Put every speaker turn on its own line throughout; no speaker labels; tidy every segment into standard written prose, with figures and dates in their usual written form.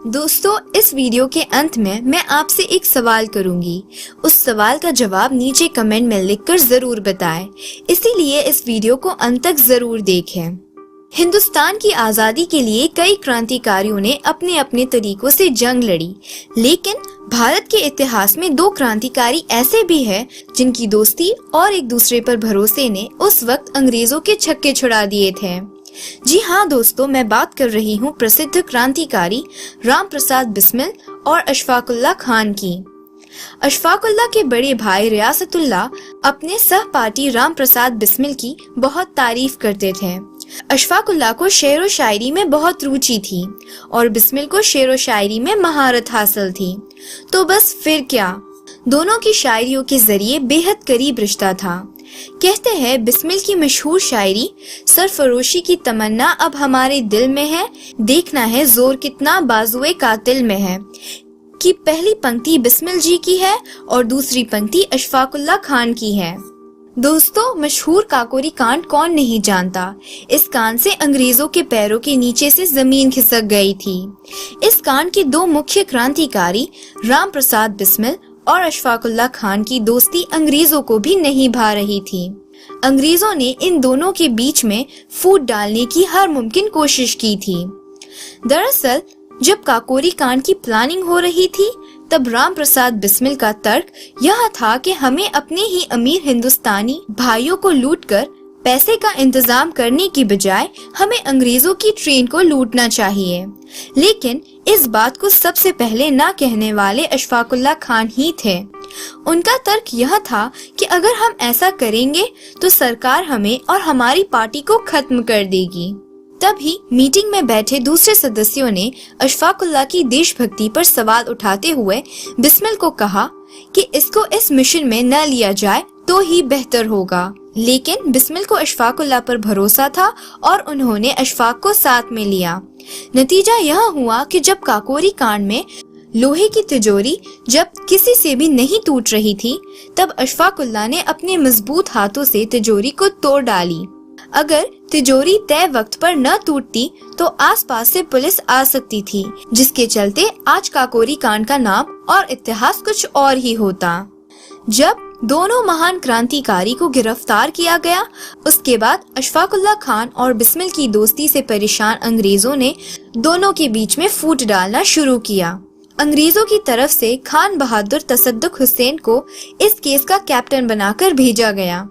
दोस्तों, इस वीडियो के अंत में मैं आपसे एक सवाल करूंगी। उस सवाल का जवाब नीचे कमेंट में लिखकर जरूर बताएं। इसीलिए इस वीडियो को अंत तक जरूर देखें। हिंदुस्तान की आजादी के लिए कई क्रांतिकारियों ने अपने अपने तरीकों से जंग लड़ी, लेकिन भारत के इतिहास में दो क्रांतिकारी ऐसे भी हैं जिनकी दोस्ती और एक दूसरे पर भरोसे ने उस वक्त अंग्रेजों के छक्के छुड़ा दिए थे। जी हाँ दोस्तों, मैं बात कर रही हूँ प्रसिद्ध क्रांतिकारी राम प्रसाद बिस्मिल और अशफाकुल्ला खान की। अशफाकुल्ला के बड़े भाई रियासतुल्ला अपने सहपाठी राम प्रसाद बिस्मिल की बहुत तारीफ करते थे। अशफाकुल्ला को शेर व शायरी में बहुत रुचि थी और बिस्मिल को शेर व शायरी में महारत हासिल थी। तो बस फिर क्या, दोनों की शायरियों के जरिए बेहद करीब रिश्ता था। कहते हैं बिस्मिल की मशहूर शायरी सरफरोशी की तमन्ना अब हमारे दिल में है, देखना है जोर कितना बाजुए कातिल में है, कि पहली पंक्ति बिस्मिल जी की है और दूसरी पंक्ति अशफाकुल्ला खान की है। दोस्तों, मशहूर काकोरी कांड कौन नहीं जानता। इस कांड से अंग्रेजों के पैरों के नीचे से जमीन खिसक गई थी। इस कांड के दो मुख्य क्रांतिकारी राम प्रसाद बिस्मिल और अशफाकुल्ला खान की दोस्ती अंग्रेजों को भी नहीं भा रही थी। अंग्रेजों ने इन दोनों के बीच में फूट डालने की हर मुमकिन कोशिश की थी। दरअसल जब काकोरी कांड की प्लानिंग हो रही थी, तब राम प्रसाद बिस्मिल का तर्क यह था कि हमें अपने ही अमीर हिंदुस्तानी भाइयों को लूटकर पैसे का इंतजाम करने की बजाय हमें अंग्रेजों की ट्रेन को लूटना चाहिए। लेकिन इस बात को सबसे पहले ना कहने वाले अशफाकुल्ला खान ही थे। उनका तर्क यह था कि अगर हम ऐसा करेंगे तो सरकार हमें और हमारी पार्टी को खत्म कर देगी। तभी मीटिंग में बैठे दूसरे सदस्यों ने अशफाकुल्ला की देशभक्ति पर सवाल उठाते हुए बिस्मिल को कहा कि इसको इस मिशन में न लिया जाए तो ही बेहतर होगा। लेकिन बिस्मिल को अशफाकुल्ला पर भरोसा था और उन्होंने अशफाक को साथ में लिया। नतीजा यह हुआ कि जब काकोरी कांड में लोहे की तिजोरी जब किसी से भी नहीं टूट रही थी, तब अशफाकुल्ला ने अपने मजबूत हाथों से तिजोरी को तोड़ डाली। अगर तिजोरी तय वक्त पर न टूटती तो आसपास से पुलिस आ सकती थी, जिसके चलते आज काकोरी कांड का नाम और इतिहास कुछ और ही होता। जब दोनों महान क्रांतिकारी को गिरफ्तार किया गया, उसके बाद अशफाकुल्ला खान और बिस्मिल की दोस्ती से परेशान अंग्रेजों ने दोनों के बीच में फूट डालना शुरू किया। अंग्रेजों की तरफ से खान बहादुर तसद्दुक हुसैन को इस केस का कैप्टन बनाकर भेजा गया।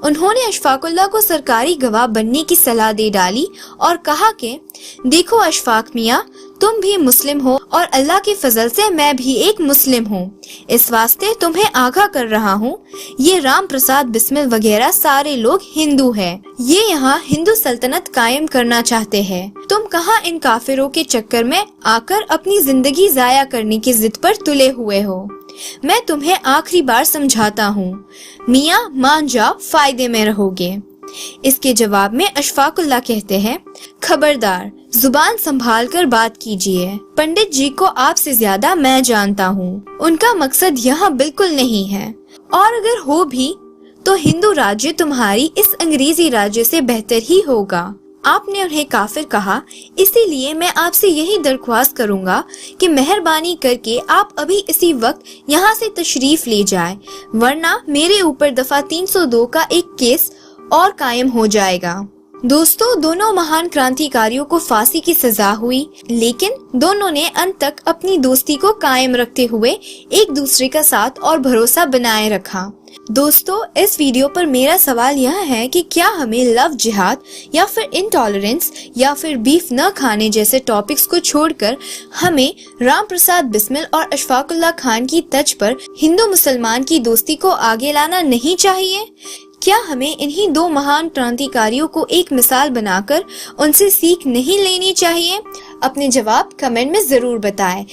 उन्होंने अशफाकुल्ला को सरकारी गवाह बनने की सलाह दे डाली और कहा कि देखो अशफाक मियाँ, तुम भी मुस्लिम हो और अल्लाह के फजल से मैं भी एक मुस्लिम हूँ। इस वास्ते तुम्हें आगाह कर रहा हूँ, ये राम प्रसाद बिस्मिल वगैरह सारे लोग हिंदू हैं। ये यहाँ हिंदू सल्तनत कायम करना चाहते हैं। तुम कहाँ इन काफिरों के चक्कर में आकर अपनी जिंदगी जाया करने की जिद पर तुले हुए हो। मैं तुम्हें आखिरी बार समझाता हूँ, मियाँ मान जाओ, फायदे में रहोगे। इसके जवाब में अशफाकुल्ला कहते हैं, खबरदार, जुबान संभाल कर बात कीजिए। पंडित जी को आपसे ज्यादा मैं जानता हूँ। उनका मकसद यहाँ बिल्कुल नहीं है, और अगर हो भी तो हिंदू राज्य तुम्हारी इस अंग्रेजी राज्य से बेहतर ही होगा। आपने उन्हें काफिर कहा, इसीलिए मैं आपसे यही दरख्वास्त करूंगा कि मेहरबानी करके आप अभी इसी वक्त यहाँ से तशरीफ ले जाएं, वरना मेरे ऊपर दफा 302 का एक केस और कायम हो जाएगा। दोस्तों, दोनों महान क्रांतिकारियों को फांसी की सजा हुई, लेकिन दोनों ने अंत तक अपनी दोस्ती को कायम रखते हुए एक दूसरे का साथ और भरोसा बनाए रखा। दोस्तों, इस वीडियो पर मेरा सवाल यह है कि क्या हमें लव जिहाद या फिर इंटॉलरेंस या फिर बीफ न खाने जैसे टॉपिक्स को छोड़कर हमें राम प्रसाद बिस्मिल और अशफाकुल्ला खान की तर्ज पर हिंदू मुसलमान की दोस्ती को आगे लाना नहीं चाहिए? क्या हमें इन्हीं दो महान क्रांतिकारियों को एक मिसाल बनाकर उनसे सीख नहीं लेनी चाहिए? अपने जवाब कमेंट में जरूर बताएं।